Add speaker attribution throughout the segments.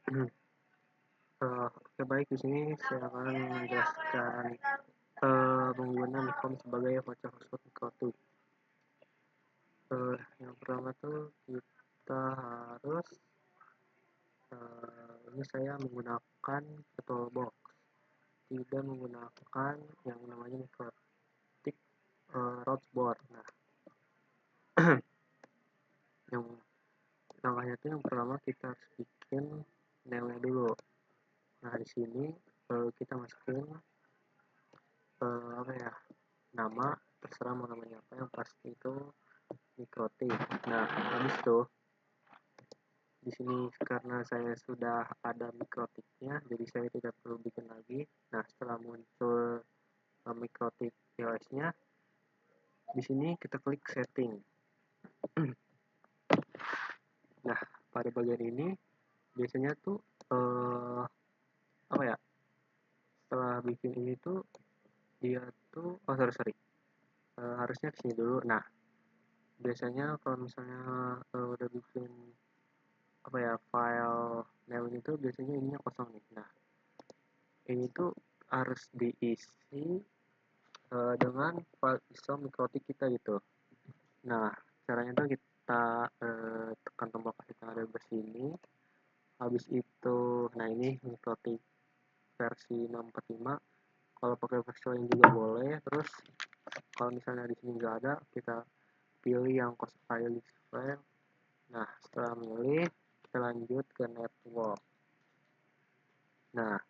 Speaker 1: Oke, baik, di sini saya akan menjelaskan pengguna Mikom sebagai voucher hotspot mikrotik. Yang pertama tuh kita harus ini saya menggunakan VirtualBox, tidak menggunakan yang namanya mikrotik rootboard. Nah, yang langkahnya itu yang pertama kita harus bikin name-nya dulu. Nah, di sini kita masukin apa ya, nama, terserah mau namanya apa, yang pasti itu mikrotik. Nah, habis itu di sini karena saya sudah ada mikrotiknya, jadi saya tidak perlu bikin lagi. Nah, setelah muncul mikrotik iOS-nya, di sini kita klik setting. Nah, pada bagian ini biasanya tuh apa ya? Setelah bikin ini tuh dia tuh sorry. Harusnya kesini dulu. Nah, biasanya kalau misalnya udah bikin apa ya, file name itu biasanya ininya kosong nih. Nah, ini tuh harus diisi dengan file ISO mikrotik kita gitu. Nah, caranya tuh kita tekan tombol kasih yang ada di sini. Habis itu, nah ini mikrotik versi 645. Kalau pakai versi lain juga boleh. Terus kalau misalnya di sini nggak ada, kita pilih yang cost file. Nah, setelah milih, kita lanjut ke network. Nah,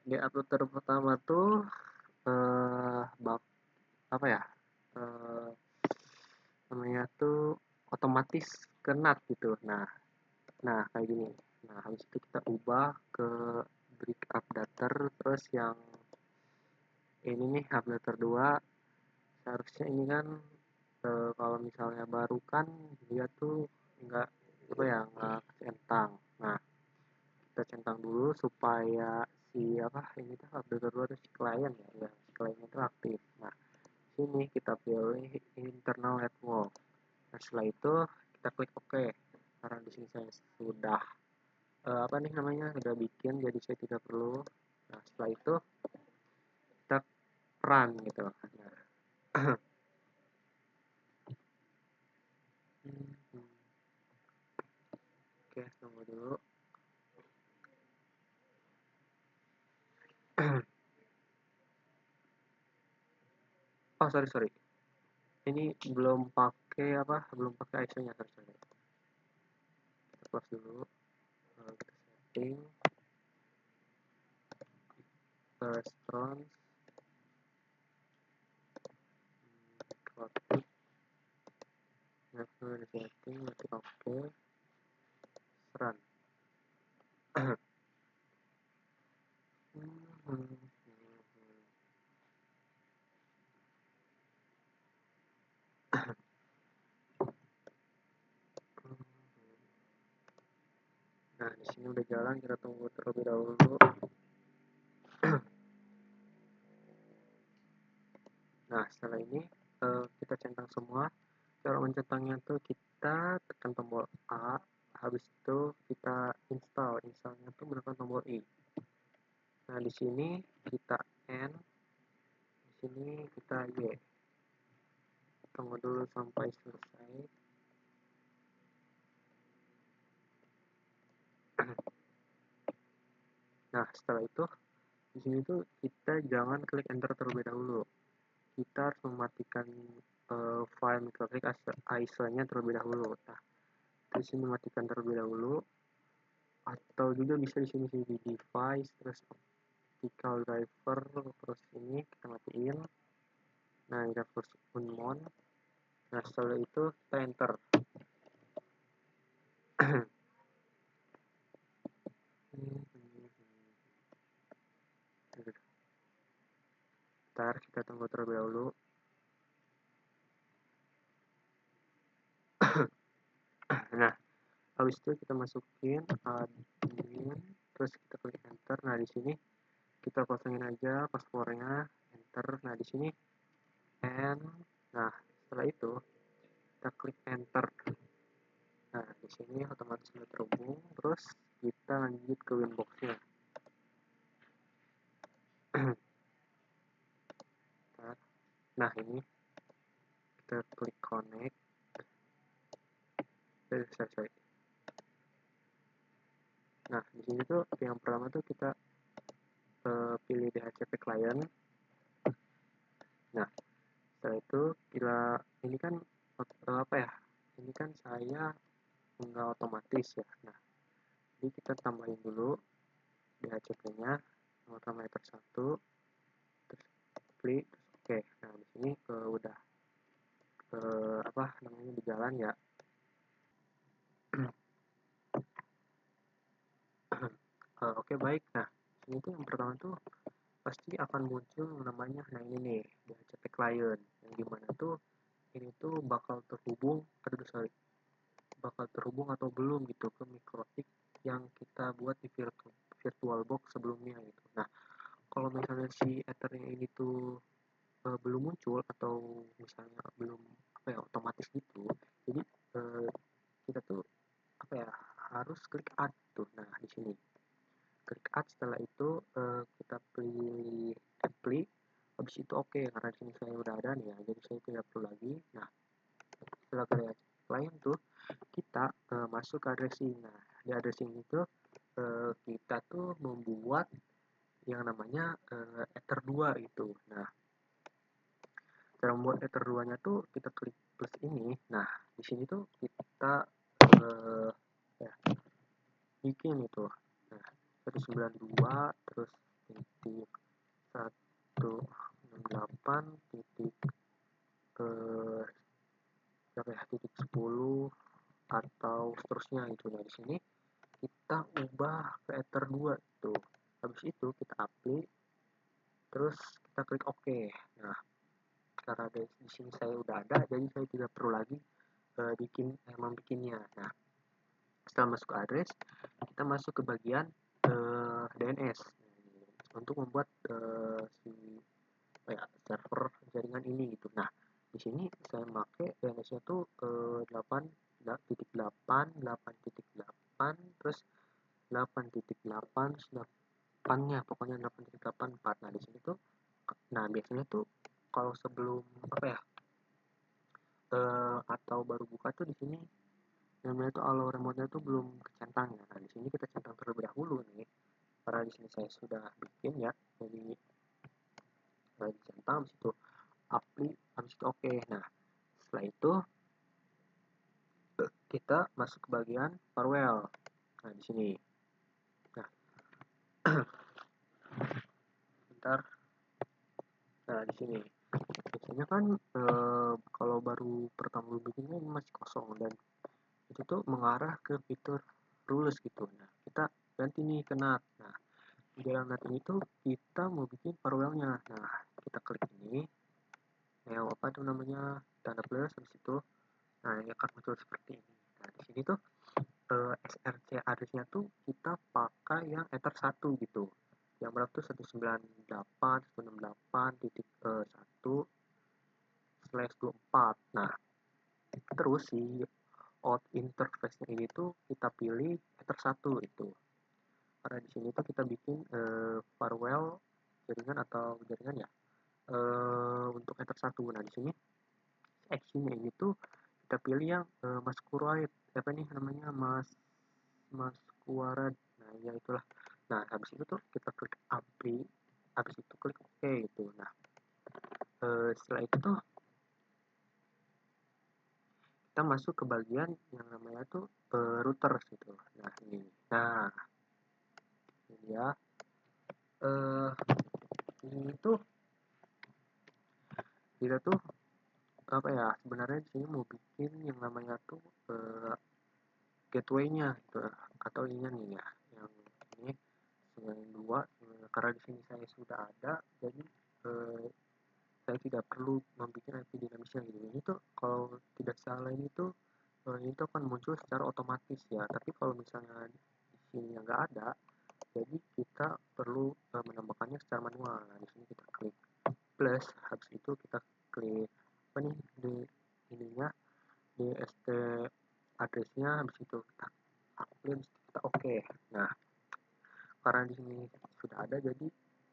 Speaker 1: di uploader pertama tuh apa ya, namanya tuh otomatis ke NAT gitu. Nah kayak gini. Nah, habis itu kita ubah ke break updater. Terus yang ini nih, updater 2, seharusnya ini kan kalau misalnya baru kan dia tuh nggak apa ya, nggak centang. Nah, kita centang dulu supaya si apa ini tuh updater 2 tuh si klien ya, si klien itu aktif. Nah, sini kita pilih internal network. Nah, setelah itu kita klik OK. Karena di sini saya sudah apa nih namanya, sudah bikin, jadi saya tidak perlu. Nah, setelah itu kita run gitu. Nah, oke, tunggu dulu. Oh, sorry. Ini belum pakai apa? Belum pakai ISO-nya, sorry. Kita close dulu. Kita setting response mikrotik. Nah, setting masih oke. Run. Nah, di sini udah jalan, kita tunggu terlebih dahulu. Nah, setelah ini kita centang semua. Cara mencentangnya tuh kita tekan tombol A, habis itu kita installnya tuh menekan tombol I. Nah, di sini kita N, di sini kita Y. Tunggu dulu sampai selesai. Nah, setelah itu di sini tuh kita jangan klik enter terlebih dahulu. Kita harus mematikan file mikrotik ISO-nya terlebih dahulu. Nah, di sini matikan terlebih dahulu, atau juga bisa di sini di device, terus optical driver, terus ini kita matiin. Nah, kita first unmount. Nah, setelah itu kita enter. Ntar kita tunggu terlebih dahulu. Nah, habis itu kita masukin admin, terus kita klik enter. Nah, di sini kita kosongin aja passwordnya, enter. Nah, di sini n. Nah, setelah itu kita klik enter. Nah, di sini otomatis sudah terhubung. Terus kita lanjut ke Winbox-nya. Nah, ini kita klik connect. Sorry. Nah, di sini tuh yang pertama tuh kita pilih DHCP client. Nah, setelah itu ini kan apa ya? Ini kan saya nggak otomatis ya. Nah, jadi kita tambahin dulu DHCP-nya sama meter 1, terus klik, terus oke. Nah, di sini udah apa namanya di jalan ya. Oke, baik. Nah, ini tuh yang pertama tuh pasti akan muncul namanya, nah ini nih DHCP client, yang dimana tuh ini tuh bakal terhubung atau belum gitu ke microtik yang kita buat di VirtualBox sebelumnya gitu. Nah, kalau misalnya si ethernya ini tuh belum muncul atau misalnya belum apa ya otomatis gitu, jadi kita tuh apa ya harus klik add tuh. Nah, di sini klik add, setelah itu kita pilih apply, habis itu oke, karena di sini saya udah ada nih ya, jadi saya tidak perlu lagi. Nah, setelah kalian klien tuh kita masuk ke addressing. Nah, di addressing itu kita tuh membuat yang namanya ether 2 gitu. Nah, cara membuat ether 2 nya tuh kita klik plus ini. Nah, di sini tuh kita ya, bikin itu. Nah, 192 terus titik 168 titik berapa ya, titik 10 atau seterusnya itu. Nah, di sini kita ubah ke ether 2 itu. Habis itu kita apply, terus kita klik OK. Nah, karena di sini saya udah ada, jadi saya tidak perlu lagi membikinnya. Nah, setelah masuk ke address, kita masuk ke bagian DNS untuk membuat si server jaringan ini gitu. Nah, di sini saya pakai DNS-nya tuh 8.8.8.8 terus 8.8 8-nya pokoknya 8.84. Nah, di sini tuh biasanya tuh kalau sebelum apa ya atau baru buka tuh di sini namanya tuh allow remote-nya tuh belum kecentang ya. Nah, di sini kita centang terlebih dahulu nih, karena di sini saya sudah bikin ya. Jadi dicentang, habis itu apply, habis itu oke. Nah, setelah itu kita masuk ke bagian farewell. Nah, di sini. Nah, bentar. Nah, di sini. Biasanya kan kalau baru pertama bikinnya ini masih kosong dan itu tuh mengarah ke fitur rules gitu. Nah, kita ganti nih ke NAT. Nah, di dalam NAT ini tuh kita mau bikin farewell-nya. Nah, kita klik ini. Nah, apa tuh namanya? Tanda plus, habis itu nah ini akan muncul seperti ini. Nah, di sini tuh SRC address-nya tuh kita pakai yang ether 1 gitu. Yang berapa tuh 198.168.1/24. Nah, terus si out interface-nya ini tuh kita pilih ether 1 itu. Karena di sini tuh kita bikin farewell jaringan atau jaringan ya untuk ether 1. Nah, di sini action-nya ini tuh kita pilih yang Masquerade, apa nih namanya, Masquerade. Nah, ya itulah. Nah, habis itu tuh kita klik apply, habis itu klik OK gitu. Nah, setelah itu tuh kita masuk ke bagian yang namanya tuh router gitu. Nah, ini. Nah, ini ya. Ini tuh kita tuh apa ya, sebenarnya di sini mau bikin yang namanya tuh gateway-nya gitu, atau ininya nih ya, yang ini 92. Karena di sini saya sudah ada, jadi saya tidak perlu membuat IP dinamisnya gitu. Ini tuh kalau tidak salah ini tuh ini tuh akan muncul secara otomatis ya. Tapi kalau misalnya di sini yang nggak ada, jadi kita perlu menambahkannya secara manual. Nah, di sini kita klik plus, habis itu kita klik apa nih di ininya, di ST address-nya, habis itu kita upload kita oke. Nah, karena di sini sudah ada, jadi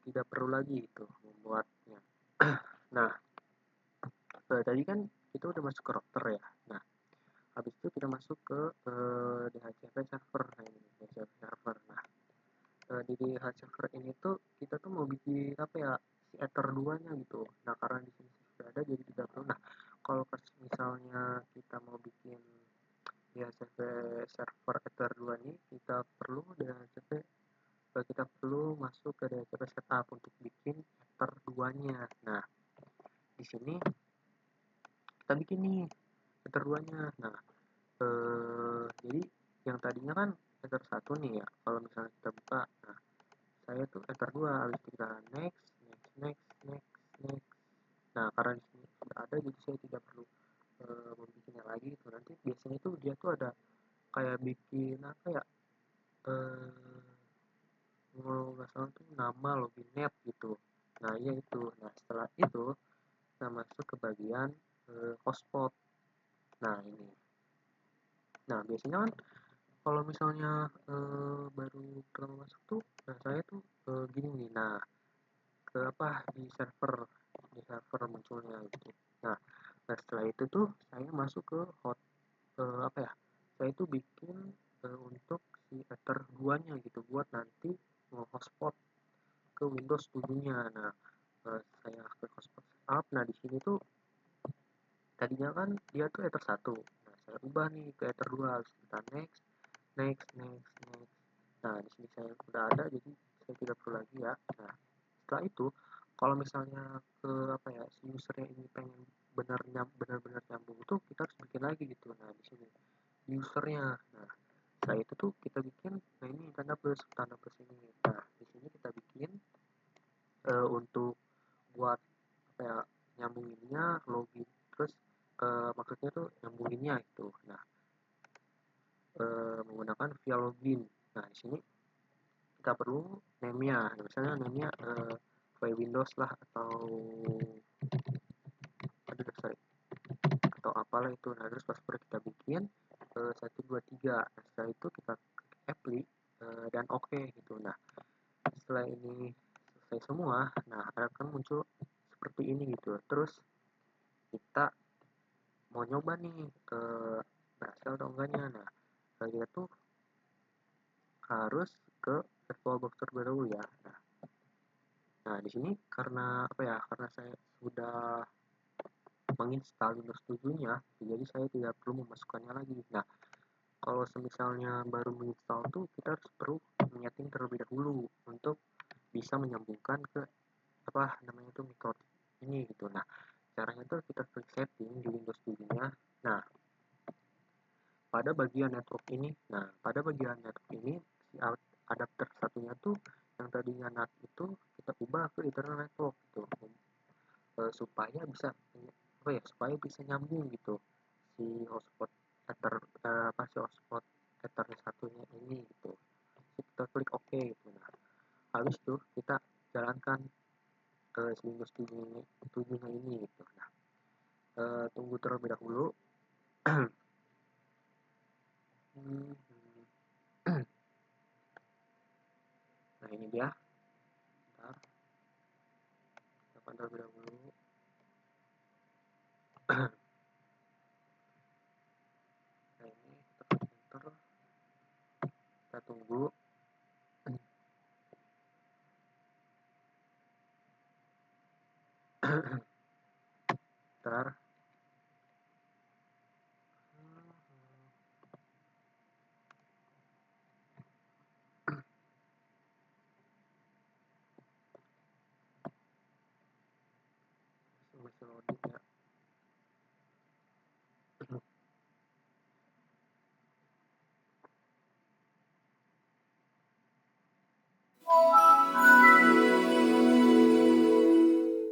Speaker 1: tidak perlu lagi itu membuatnya. Nah, tadi kan kita udah masuk ke router ya. Nah, habis itu kita masuk ke DHCP server. Nah, ini DHCP server. Nah, di DHCP server ini tuh kita tuh mau bikin apa ya, si Ether 2 nya gitu. Nah, karena di sini sudah ada, jadi tidak perlu. Nah, kalau misalnya kita mau bikin DHCP server Ether 2 ini, kita perlu masuk ke DHCP setup untuk bikin Ether 2 nya. Nah, di sini kita bikin nih Ether 2 nya. Nah, jadi yang tadinya kan Ether 1 nih ya, kalau misalnya kita buka, nah saya tuh Ether 2, habis kita next next next next next. Nah, karena di sini sudah ada, jadi saya tidak perlu membikinnya lagi. Itu nanti biasanya tuh dia tuh ada kayak bikin apa ya, kalau nggak salah tuh nama login net gitu. Nah, iya itu. Nah, setelah itu kita masuk ke bagian hotspot. Nah, ini. Nah, biasanya kan kalau misalnya baru pertama masuk tuh, nah saya tuh gini nih. Nah, ke apa, di server munculnya gitu. Nah, setelah itu tuh saya masuk ke apa ya, saya tuh bikin untuk si Ether 2 nya gitu, buat nanti hotspot ke Windows 7 nya. Nah, saya ke hotspot setup. Nah, di sini tuh tadinya kan dia tuh Ether 1. Nah, saya ubah nih ke Ether 2. Harus kita next next next next. Nah, di sini saya udah ada, jadi saya tidak perlu lagi ya. Nah, setelah itu kalau misalnya ke apa ya, si usernya ini pengen benar-benar nyambung tuh, kita harus bikin lagi gitu. Nah, di sini usernya. Nah, setelah itu tuh kita bikin, nah ini tanda plus ini. Nah, di sini kita bikin untuk buat apa ya, nyambunginnya login, terus maksudnya tuh nyambunginnya itu. Nah, menggunakan via login. Nah, di sini kita perlu name-nya. Misalnya name-nya Windows lah, atau sorry, atau apalah itu. Nah, terus password kita bikin 123. Nah, setelah itu kita klik apply dan oke gitu. Nah, setelah ini selesai semua, nah akan muncul seperti ini gitu. Terus kita mau nyoba nih berhasil atau enggaknya. Nah, kita tuh harus ke virtualbox terlebih dahulu ya. Nah, di sini karena apa ya, karena saya sudah menginstal Windows 7-nya, jadi saya tidak perlu memasukkannya lagi. Nah, kalau misalnya baru menginstal tuh, kita harus perlu menyeting terlebih dahulu untuk bisa menyambungkan ke apa namanya tuh micro ini gitu. Nah, caranya tuh kita klik setting di Windows 7-nya. Nah, pada bagian network ini, si adapter satunya tuh yang tadinya NAT itu kita ubah ke Ethernet network gitu, supaya bisa apa ya, supaya bisa nyambung gitu si hotspot ether si hotspot ether satunya ini gitu. Kita klik OK gitu. Nah, habis itu kita jalankan ke Windows 7 nya ini gitu. Nah, tunggu terlebih dahulu. Nah, ini dia. Bentar, kita pantau terlebih dahulu. Nah, ini kita tunggu. Bentar. Masih loading ya.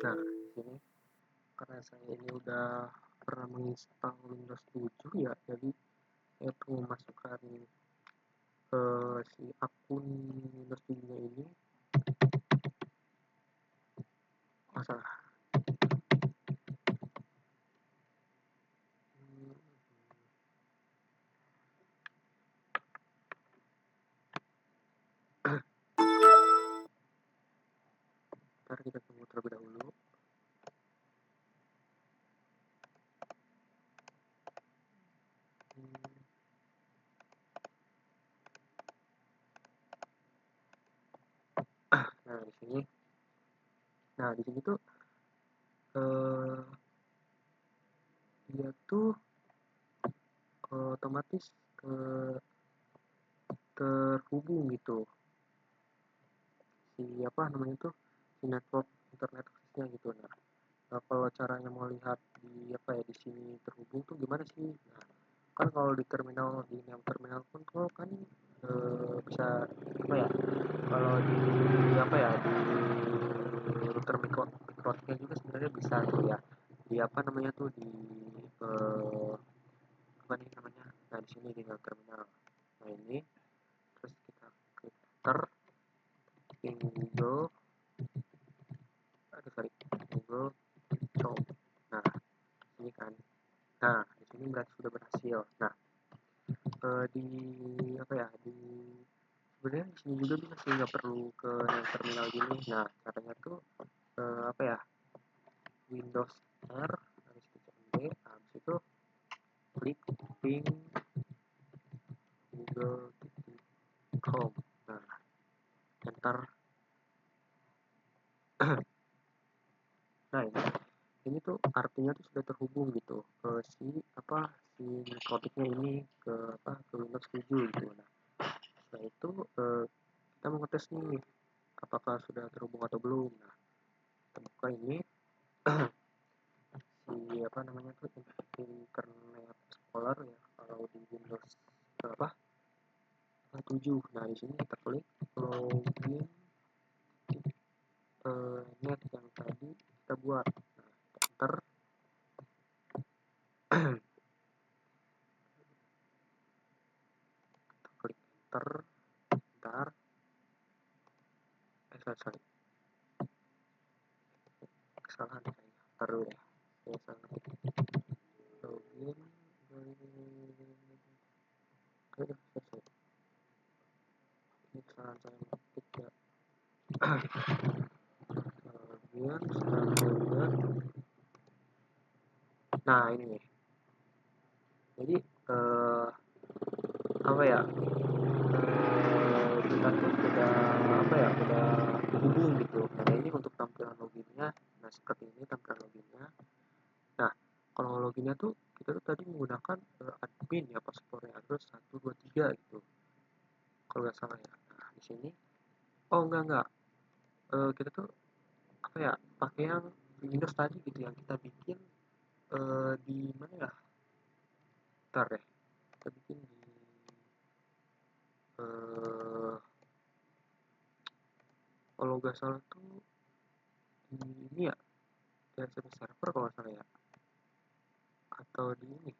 Speaker 1: Nah, di sini karena saya ini udah pernah menginstal Windows 7 ya, jadi saya tuh memasukkan si akun Windows 7 nya ini. Masalah. Nah di sini, tuh eh, dia tuh otomatis terhubung gitu, si apa namanya tuh, si network internet aksesnya gitu. Nah, kalau caranya mau lihat di apa ya, di sini terhubung tuh gimana sih? Nah, kan kalau di terminal, di name terminal control kan bisa apa ya, kalau di apa ya, di router microtiknya juga sebenarnya bisa tuh ya, di apa namanya tuh, di eh, apa nih namanya, nah di sini di name terminal. Nah ini terus kita klik enter in Google, sorry, Google Chrome. Nah ini kan, nah di sini berarti sudah berhasil. Nah di apa ya, di sebenarnya di sini juga bisa sih, nggak perlu ke yang terminal gini. Nah caranya tuh apa ya, Windows R, habis itu D, habis itu klik ping Google Chrome. Nah enter. Nah ini tuh artinya tuh sudah terhubung gitu ke si apa, si mikrotiknya ini ke apa, ke Windows 7 gitu. Nah setelah itu kita mau ngetes nih apakah sudah terhubung atau belum. Nah kita buka ini si apa namanya tuh, Internet Explorer ya kalau di Windows berapa, 7. Nah di sini kita klik login net yang tadi kita buat. Nah enter. Kita klik enter. Ntar sorry, kesalahan kayaknya, ntar dulu ya, saya salah login. Ini kesalahan saya ngetik ya. Login setelah login. Nah ini nih, jadi apa ya, kita tuh udah apa ya, udah terhubung gitu. Nah ini untuk tampilan loginnya, nah seperti ini tampilan loginnya. Nah kalau loginnya tuh kita tuh tadi menggunakan admin ya, paspornya terus 123 gitu kalau nggak salah ya. Nah di sini, oh enggak, kita tuh apa ya, pakai yang Windows tadi gitu, yang kita bikin di mana ya, ntar deh, kita bikin di eh, kalau nggak salah tuh di ini ya, DHCP server kalau nggak salah ya, atau di ini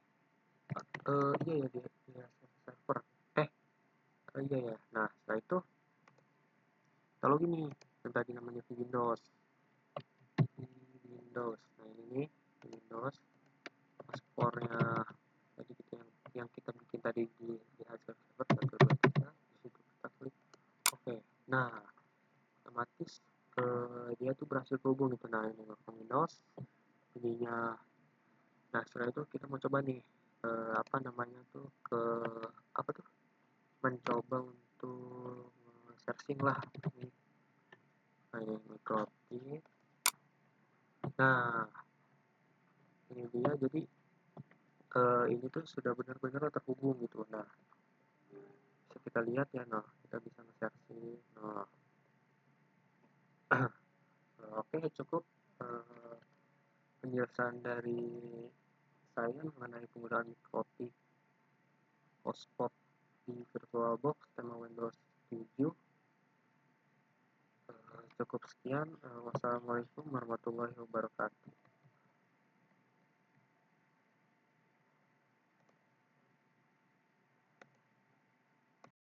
Speaker 1: iya ya, di DHCP server, eh iya ya. Nah setelah itu kita login nih yang tadi namanya Windows. Nah ini Windows, paspornya tadi gitu, yang kita bikin tadi di hasil server 123. Di situ kita klik oke. Nah otomatis dia tuh berhasil terhubung gitu. Nah ini Windows ininya. Nah setelah itu kita mau coba nih apa namanya tuh, ke apa tuh, mencoba untuk searching lah ini kayak mikrotik. Nah ini dia, jadi ini tuh sudah benar-benar terhubung gitu. Nah bisa kita lihat ya, nah kita bisa nge-searching. Nah oke, cukup penjelasan dari saya mengenai penggunaan mikrotik hotspot di VirtualBox tema Windows 7. Cukup sekian. Wassalamualaikum warahmatullahi wabarakatuh.